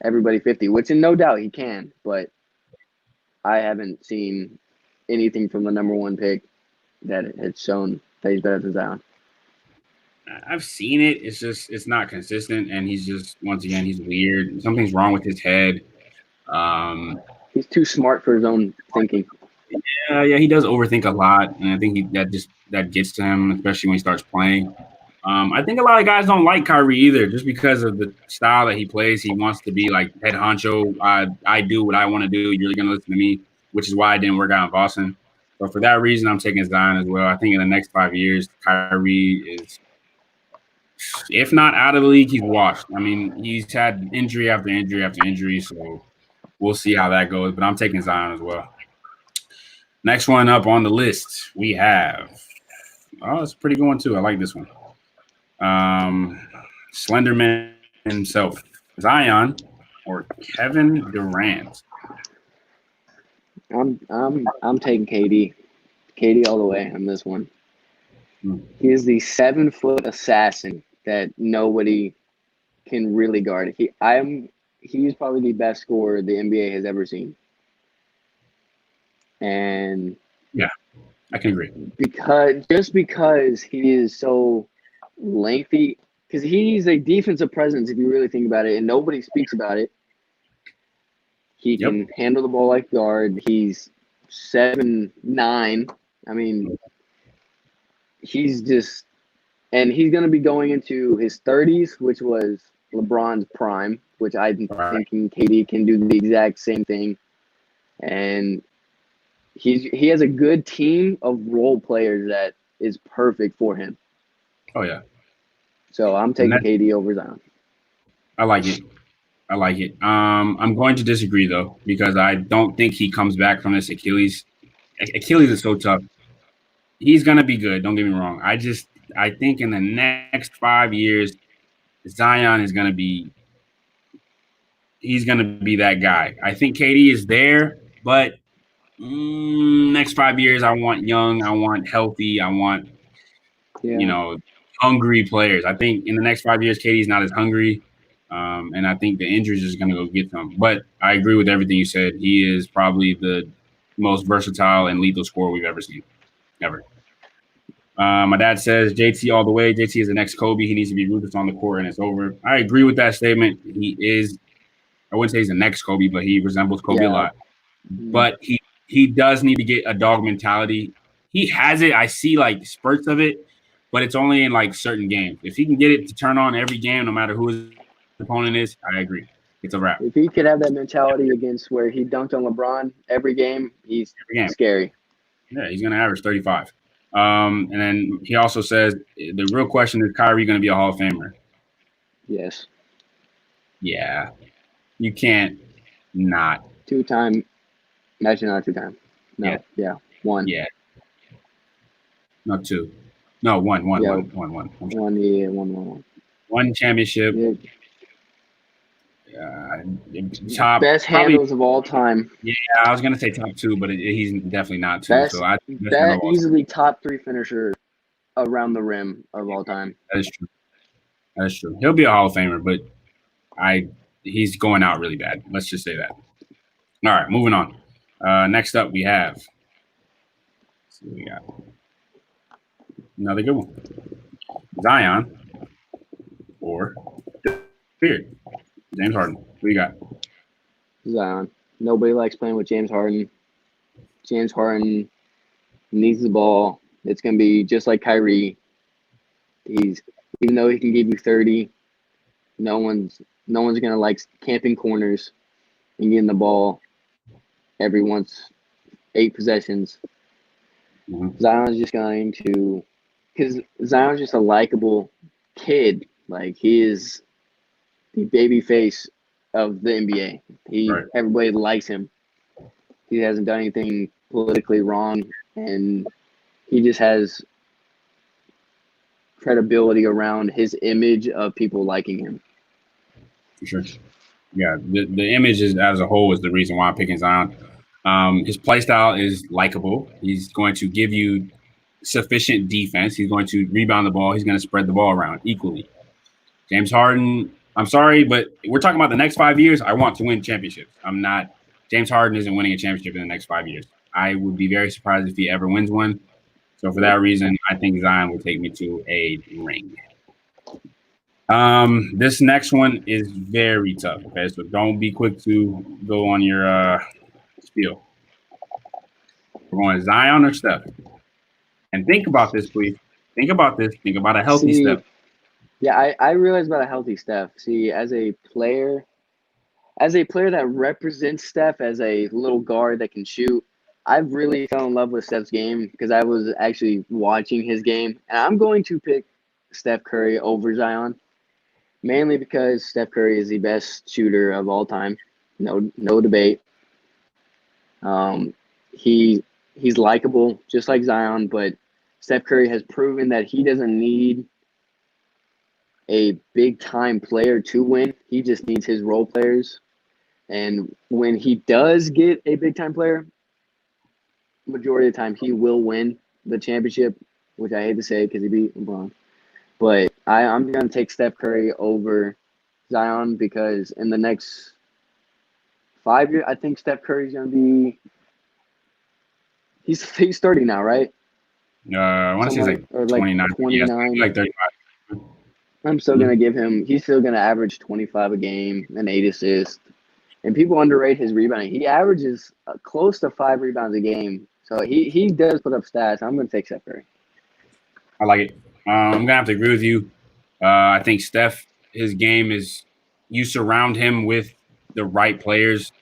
S2: everybody 50, which in no doubt he can. But I haven't seen anything from the number 1 pick that has shown that he's better than Zion.
S1: I've seen it. It's not consistent, and he's just once again he's weird. Something's wrong with his head.
S2: He's too smart for his own thinking.
S1: Yeah, he does overthink a lot, and I think that gets to him, especially when he starts playing. I think a lot of guys don't like Kyrie either, just because of the style that he plays. He wants to be like head honcho. I do what I want to do. You're really gonna listen to me, which is why I didn't work out in Boston. But for that reason, I'm taking Zion as well. I think in the next 5 years, Kyrie is, if not out of the league, he's washed. I mean, he's had injury after injury after injury, so we'll see how that goes. But I'm taking Zion as well. Next one up on the list, we have. Oh, it's a pretty good one too. I like this one. Slenderman himself, Zion or Kevin Durant.
S2: I'm taking KD all the way on this one. He is the 7-foot assassin that nobody can really guard. He's probably the best scorer the NBA has ever seen. And
S1: yeah, I can agree.
S2: Because he is so lengthy, because he's a defensive presence if you really think about it, and nobody speaks about it. He can handle the ball like guard. He's 7'9". I mean, he's just, and he's going to be going into his 30s, which was LeBron's prime, which I'm thinking KD can do the exact same thing. And he has a good team of role players that is perfect for him.
S1: Oh, yeah.
S2: So I'm taking KD over Zion.
S1: I like it. I'm going to disagree, though, because I don't think he comes back from this Achilles. Achilles is so tough. He's going to be good. Don't get me wrong. I think in the next 5 years, Zion is going to be – he's going to be that guy. I think KD is there, but next 5 years, I want young, I want healthy, I want, hungry players. I think in the next 5 years, KD's not as hungry, and I think the injuries is going to go get them. But I agree with everything you said. He is probably the most versatile and lethal scorer we've ever seen, ever. My dad says JT all the way. JT is the next Kobe. He needs to be ruthless on the court, and it's over. I agree with that statement. He is. I wouldn't say he's the next Kobe, but he resembles Kobe a lot. But he does need to get a dog mentality. He has it. I see like spurts of it, but it's only in like certain games. If he can get it to turn on every game, no matter who his opponent is, I agree. It's a wrap.
S2: If he could have that mentality against where he dunked on LeBron every game, he's scary.
S1: Yeah, he's going to average 35. And then he also says the real question is Kyrie going to be a Hall of Famer?
S2: Yes.
S1: Yeah. You can't not.
S2: 2-time. Imagine not 2-time. No. Yeah. 1.
S1: Yeah. Not 2. No, 1.
S2: Yeah.
S1: 1.
S2: 1.
S1: One championship.
S2: Yeah.
S1: Top
S2: best handles of all time.
S1: Yeah, I was gonna say top 2, but he's definitely not 2.
S2: That easily top 3 finisher around the rim of all time.
S1: That is true. He'll be a Hall of Famer, but he's going out really bad. Let's just say that. All right, moving on. Next up, we have. Let's see what we got. Another good one. Zion or Beard. James Harden. What you got?
S2: Zion. Nobody likes playing with James Harden. James Harden needs the ball. It's going to be just like Kyrie. Even though he can give you 30, no one's going to like camping corners and getting the ball every 8 possessions.
S1: Mm-hmm.
S2: Zion's just going to, because Zion's just a likable kid. Like, he is the baby face of the NBA. Everybody likes him. He hasn't done anything politically wrong, and he just has credibility around his image of people liking him.
S1: For sure. Yeah, the image as a whole is the reason why I'm picking Zion. His play style is likable. He's going to give you sufficient defense. He's going to rebound the ball. He's going to spread the ball around equally. James Harden, I'm sorry, but we're talking about the next 5 years. I want to win championships. I'm not – James Harden isn't winning a championship in the next 5 years. I would be very surprised if he ever wins one. So for that reason, I think Zion will take me to a ring. This next one is very tough. Okay, so don't be quick to go on your spiel. We're going Zion or Steph. And think about this, please. Think about this. Think about a healthy
S2: See,
S1: Steph.
S2: yeah, I realize about a healthy Steph. See, as a player that represents Steph as a little guard that can shoot, I've really fell in love with Steph's game because I was actually watching his game, and I'm going to pick Steph Curry over Zion, mainly because Steph Curry is the best shooter of all time, no debate. Um, he he's likable just like Zion, but Steph Curry has proven that he doesn't need a big time player to win. He just needs his role players. And when he does get a big time player, majority of the time he will win the championship, which I hate to say because he beat LeBron. But I'm going to take Steph Curry over Zion because in the next 5 years, I think Steph Curry's going to be he's 30 now, right?
S1: I want to say it's
S2: Somewhere
S1: like
S2: or like
S1: 29. Yes,
S2: 29.
S1: like 35.
S2: I'm still
S1: Mhm.
S2: going to give him. He's still going to average 25 a game and 8 assists. And people underrate his rebounding. He averages close to 5 rebounds a game. So he does put up stats. I'm going to take Steph Curry.
S1: I like it. I'm gonna have to agree with you. I think Steph, his game is you surround him with the right players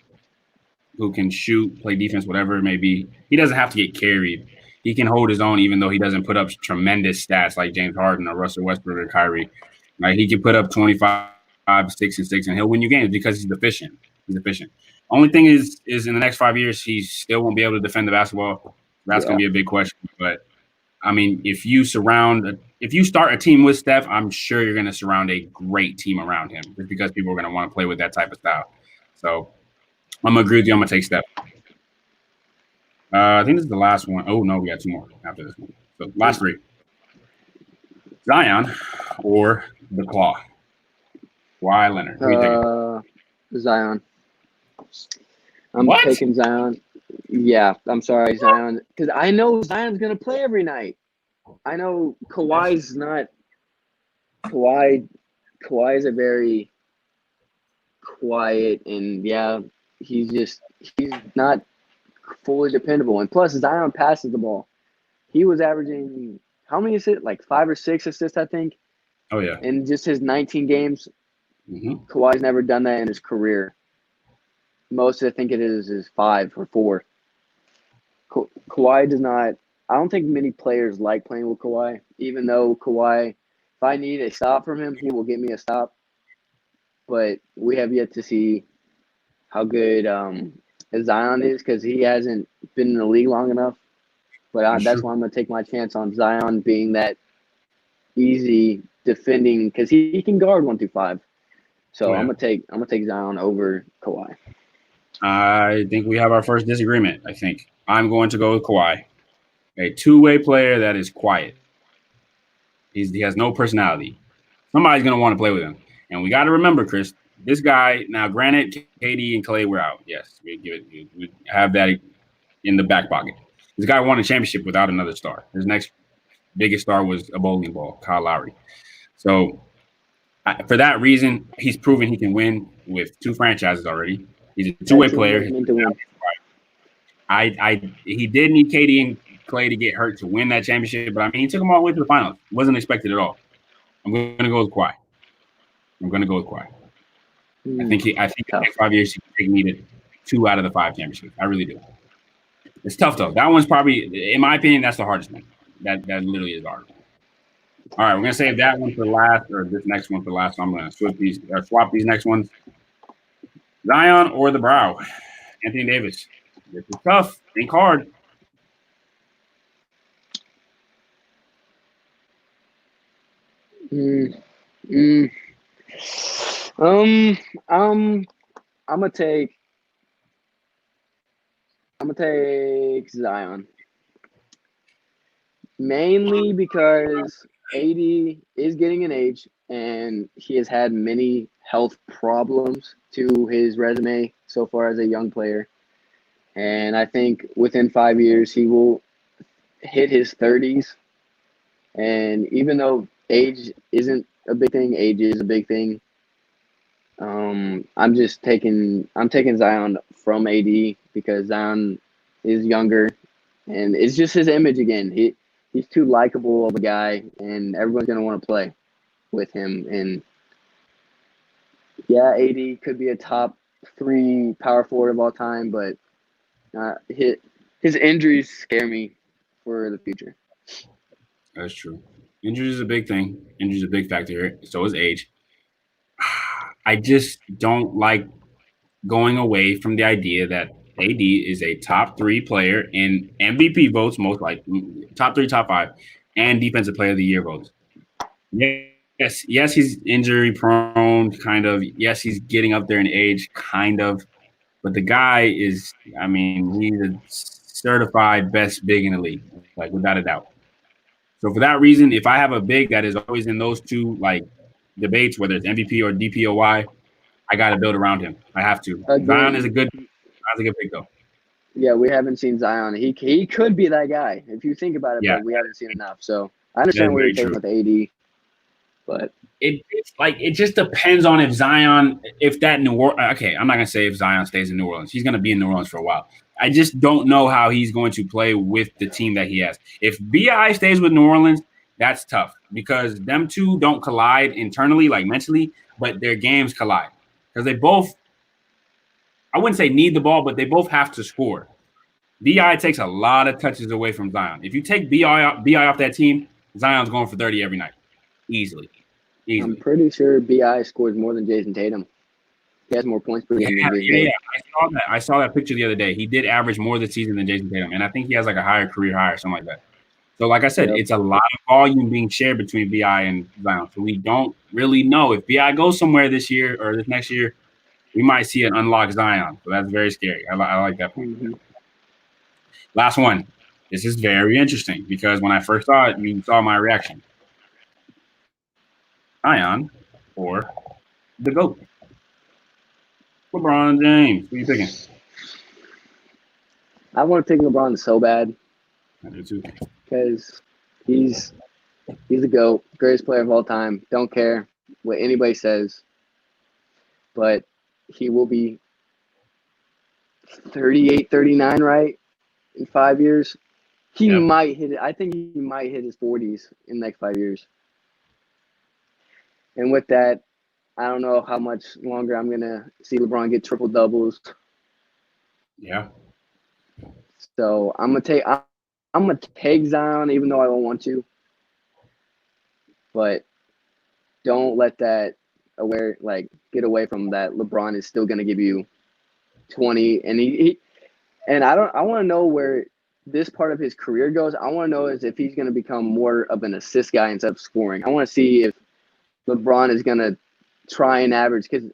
S1: who can shoot, play defense, whatever it may be. He doesn't have to get carried. He can hold his own, even though he doesn't put up tremendous stats like James Harden or Russell Westbrook or Kyrie. Like he can put up 25, 6 and 6, and he'll win you games because he's efficient. He's efficient. Only thing is in the next 5 years, he still won't be able to defend the basketball. That's going
S2: Yeah.
S1: to be a big question. But I mean, if you start a team with Steph, I'm sure you're going to surround a great team around him, just because people are going to want to play with that type of style. So I'm gonna agree with you. I'm gonna take Steph. I think this is the last one. Oh no, we got two more after this one. So last three: Zion or the Claw. Why Leonard? Who are you thinking?
S2: Zion. I'm
S1: What?
S2: taking Zion. Yeah, I'm sorry, Zion, because I know Zion's gonna play every night. I know Kawhi's not. Kawhi. Kawhi is a very quiet and yeah, he's not fully dependable. And plus, Zion passes the ball. He was averaging how many assists? Like 5 or 6 assists, I think,
S1: Oh yeah.
S2: in just his 19 games.
S1: Mm-hmm.
S2: Kawhi's never done that in his career. Most I think it is 5 or 4. Kawhi does not. I don't think many players like playing with Kawhi. Even though Kawhi, if I need a stop from him, he will get me a stop. But we have yet to see how good Zion is because he hasn't been in the league long enough. But
S1: That's
S2: that's
S1: true.
S2: why I'm gonna take my chance on Zion being that easy defending because he can guard 1 through 5.
S1: Oh
S2: So
S1: yeah.
S2: I'm gonna take Zion over Kawhi.
S1: I think we have our first disagreement. I think I'm going to go with Kawhi, a two-way player that is quiet. He has no personality. Somebody's gonna want to play with him, and we got to remember, Chris. This guy. Now, granted, KD and Clay were out. Yes, we give it. We have that in the back pocket. This guy won a championship without another star. His next biggest star was a bowling ball, Kyle Lowry. So for that reason, he's proven he can win with two franchises already. He's a two-way
S2: That team
S1: player.
S2: was meant to win.
S1: He did need KD and Clay to get hurt to win that championship, but I mean, he took them all the way to the finals. Wasn't expected at all. I'm going to go with Kawhi. I'm going to go with Kawhi. I think the
S2: Tough.
S1: next 5 years he can take me to 2 out of the 5 championships. I really do. It's tough though. That one's probably, in my opinion, that's the hardest one. That literally is hard. All right, we're gonna save that one for last, or this next one for last. So I'm gonna swap these next ones. Zion or the Brow, Anthony Davis. This is tough. Think hard.
S2: Mm, mm, um, um, I'm gonna take Zion mainly because AD is getting an age and he has had many health problems to his resume so far as a young player. And I think within 5 years he will hit his 30s. And even though age isn't a big thing. Age is a big thing. I'm taking Zion from AD because Zion is younger, and it's just his image again. He's too likable of a guy, and everyone's gonna want to play with him. And yeah, AD could be a top 3 power forward of all time, but his injuries scare me for the future.
S1: That's true. Injuries is a big thing. Injuries is a big factor here. So is age. I just don't like going away from the idea that AD is a top 3 player in MVP votes, most likely top 3, top 5, and Defensive Player of the Year votes. Yes, he's injury prone, kind of. Yes, he's getting up there in age, kind of. But the guy is, I mean, he's a certified best big in the league, like without a doubt. So for that reason, if I have a big that is always in those two like debates, whether it's MVP or DPOY, I got to build around him. I have to. Zion is a good pick though.
S2: Yeah, we haven't seen Zion. He could be that guy if you think about it,
S1: Yeah.
S2: but we haven't seen enough. So I understand where you're taking with AD, but
S1: it's like it just depends on if Zion, if that New Orleans. Okay, I'm not gonna say if Zion stays in New Orleans. He's gonna be in New Orleans for a while. I just don't know how he's going to play with the team that he has. If BI stays with New Orleans, that's tough because them two don't collide internally, like mentally, but their games collide because they both. I wouldn't say need the ball, but they both have to score. BI takes a lot of touches away from Zion. If you take BI off that team, Zion's going for 30 every night, easily.
S2: I'm pretty sure BI scores more than Jason Tatum. He has more points per game than Jason Tatum.
S1: Yeah. I saw that picture the other day. He did average more this season than Jason Tatum, and I think he has like a higher career high or something like that. So, like I said, It's a lot of volume being shared between BI and Zion. So we don't really know if BI goes somewhere this year or this next year. We might see an unlocked Zion. So that's very scary. I like that point. Mm-hmm. Last one. This is very interesting because when I first saw it, you saw my reaction. Zion or the GOAT? LeBron James. Who are you picking?
S2: I want to pick LeBron so bad.
S1: I do too.
S2: Because he's the GOAT, greatest player of all time. Don't care what anybody says. But he will be 38, 39, right? In 5 years. He might hit it. I think he might hit his 40s in the next 5 years. And with that, I don't know how much longer I'm going to see LeBron get triple doubles.
S1: Yeah.
S2: So I'm gonna take Zion, even though I don't want to. But don't let that get away from that. LeBron is still gonna give you 20, and I want to know where this part of his career goes. I want to know is if he's gonna become more of an assist guy instead of scoring. I want to see if LeBron is gonna try and average, because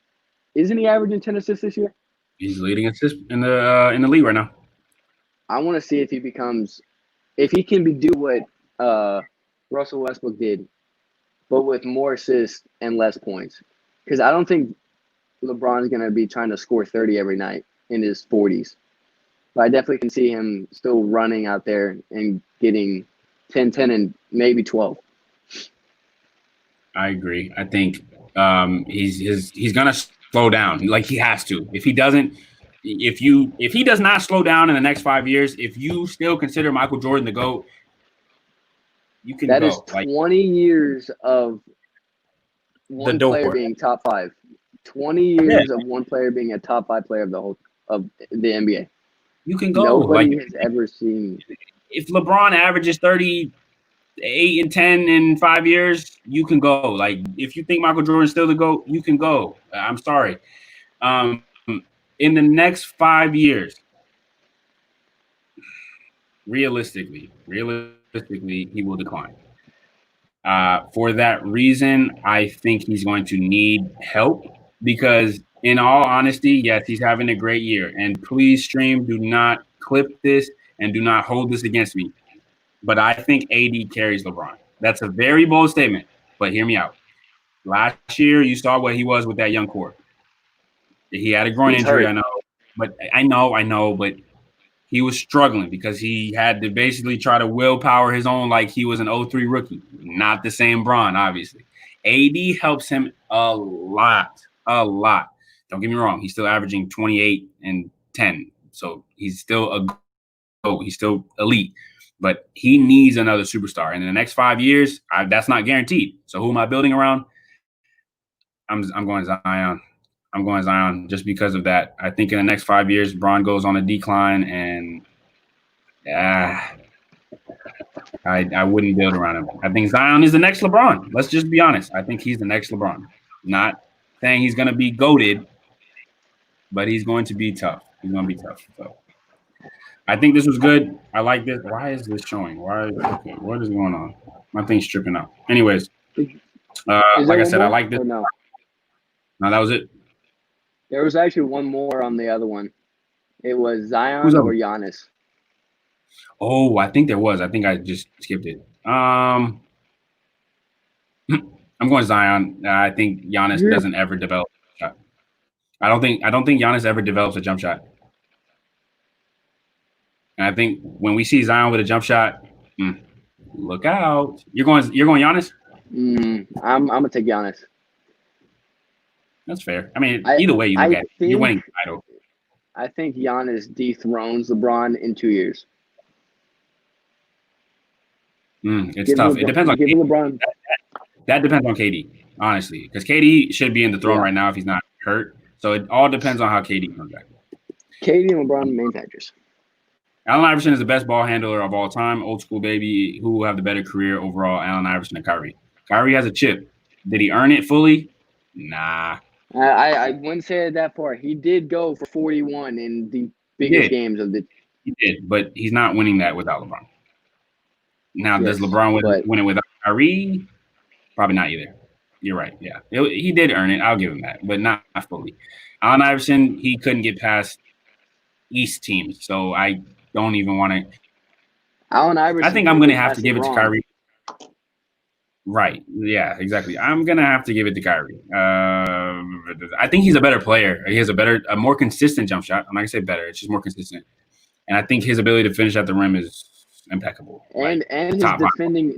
S2: isn't he averaging 10 assists this year?
S1: He's leading assist in the league right now.
S2: I want to see if he can do what Russell Westbrook did, but with more assists and less points. Because I don't think LeBron's going to be trying to score 30 every night in his 40s. But I definitely can see him still running out there and getting 10, 10, and maybe 12.
S1: I agree. I think he's going to slow down. Like he has to. If he doesn't, if he does not slow down in the next 5 years, if you still consider Michael Jordan the GOAT, you can
S2: that
S1: go.
S2: That is 20 years of one player being top 5. 20 years of one player being a top 5 player of the NBA.
S1: You can go.
S2: Nobody has ever seen.
S1: If LeBron averages 38 and 10 in 5 years, you can go. Like if you think Michael Jordan's still the GOAT, you can go. I'm sorry. In the next 5 years, realistically, he will decline. For that reason, I think he's going to need help because, in all honesty, yes, he's having a great year. And please, stream, do not clip this and do not hold this against me. But I think AD carries LeBron. That's a very bold statement, but hear me out. Last year, you saw what he was with that young core. He had a groin injury, I know, but he was struggling because he had to basically try to willpower his own like he was an 03 rookie. Not the same Bron, obviously. AD helps him a lot, a lot. Don't get me wrong; he's still averaging 28 and 10, so he's still he's still elite. But he needs another superstar, and in the next 5 years, that's not guaranteed. So who am I building around? I'm going Zion. I'm going Zion just because of that. I think in the next 5 years, Bron goes on a decline, and I wouldn't build around him. I think Zion is the next LeBron. Let's just be honest. I think he's the next LeBron. Not saying he's going to be goated, but he's going to be tough. He's going to be tough. So I think this was good. I like this. Why is this showing? Okay, what is going on? My thing's tripping out. Anyways, like I said, I like this.
S2: No,
S1: that was it.
S2: There was actually one more on the other one. It was Zion or Yanis.
S1: Oh, I think there was. I think I just skipped it. I'm going Zion. I think Giannis doesn't ever develop a shot. I don't think Giannis ever develops a jump shot. And I think when we see Zion with a jump shot, look out. You're going Giannis?
S2: I'm gonna take Giannis.
S1: That's fair. I mean, either way you look at it, you're winning the title.
S2: I think Giannis dethrones LeBron in 2 years.
S1: It's tough. It depends on KD. LeBron. That depends on KD, honestly, because KD should be in the throne right now if he's not hurt. So it all depends on how KD comes back.
S2: KD and LeBron, the main factors.
S1: Allen Iverson is the best ball handler of all time. Old school baby. Who will have the better career overall? Allen Iverson and Kyrie. Kyrie has a chip. Did he earn it fully? Nah.
S2: I wouldn't say it that far. He did go for 41 in the biggest games of the.
S1: He did, but he's not winning that without LeBron. Now, does LeBron win it without Kyrie? Probably not either. You're right. Yeah, he did earn it. I'll give him that, but not fully. Allen Iverson, he couldn't get past East teams, so I don't even want to.
S2: Allen Iverson.
S1: I think I'm going to have to give it to Kyrie. Right. Yeah, exactly. I'm going to have to give it to Kyrie. I think he's a better player. He has a more consistent jump shot. I'm not going to say better. It's just more consistent. And I think his ability to finish at the rim is impeccable.
S2: And his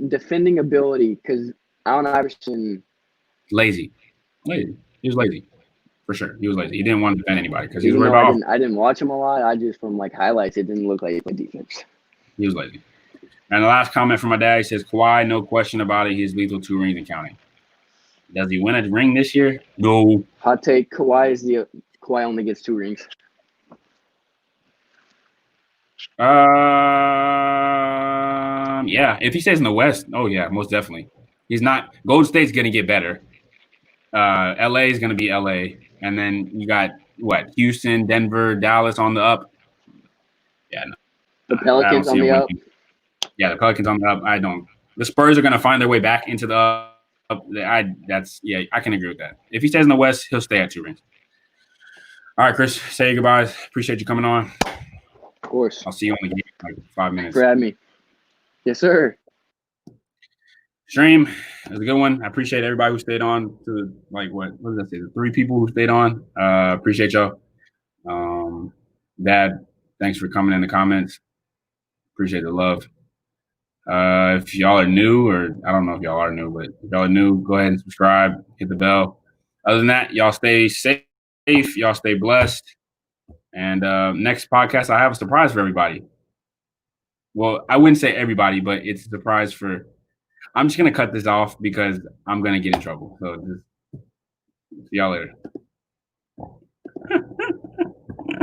S2: defending ability, because Allen Iverson.
S1: Lazy. He was lazy. For sure. He was lazy. He didn't want to defend anybody because he was worried about.
S2: I didn't watch him a lot. I just, from highlights, it didn't look like he played defense.
S1: He was lazy. And the last comment from my dad, he says, Kawhi, no question about it. He's lethal 2 rings and counting. Does he win a ring this year? No.
S2: Hot take, Kawhi only gets 2 rings.
S1: Yeah. If he stays in the West, oh yeah, most definitely. He's not. Golden State's gonna get better. LA is gonna be LA, and then you got Houston, Denver, Dallas on the up. Yeah. No.
S2: The Pelicans on the up.
S1: Yeah, the Pelicans on the up. The Spurs are gonna find their way back into the up. I can agree with that. If he stays in the West, he'll stay at 2 rings. All right, Chris, say your goodbyes. Appreciate you coming on.
S2: Of course.
S1: I'll see you on the game in 5 minutes.
S2: For having me. Yes, sir.
S1: Stream, it was a good one. I appreciate everybody who stayed on. To what did I say? The 3 people who stayed on. Appreciate y'all. Dad, thanks for coming in the comments. Appreciate the love. If y'all are new, or I don't know if y'all are new, but if y'all are new, go ahead and subscribe, hit the bell. Other than that, y'all stay safe. Y'all stay blessed. And next podcast, I have a surprise for everybody. Well, I wouldn't say everybody, but it's a surprise for. I'm just gonna cut this off because I'm gonna get in trouble. So just see y'all later.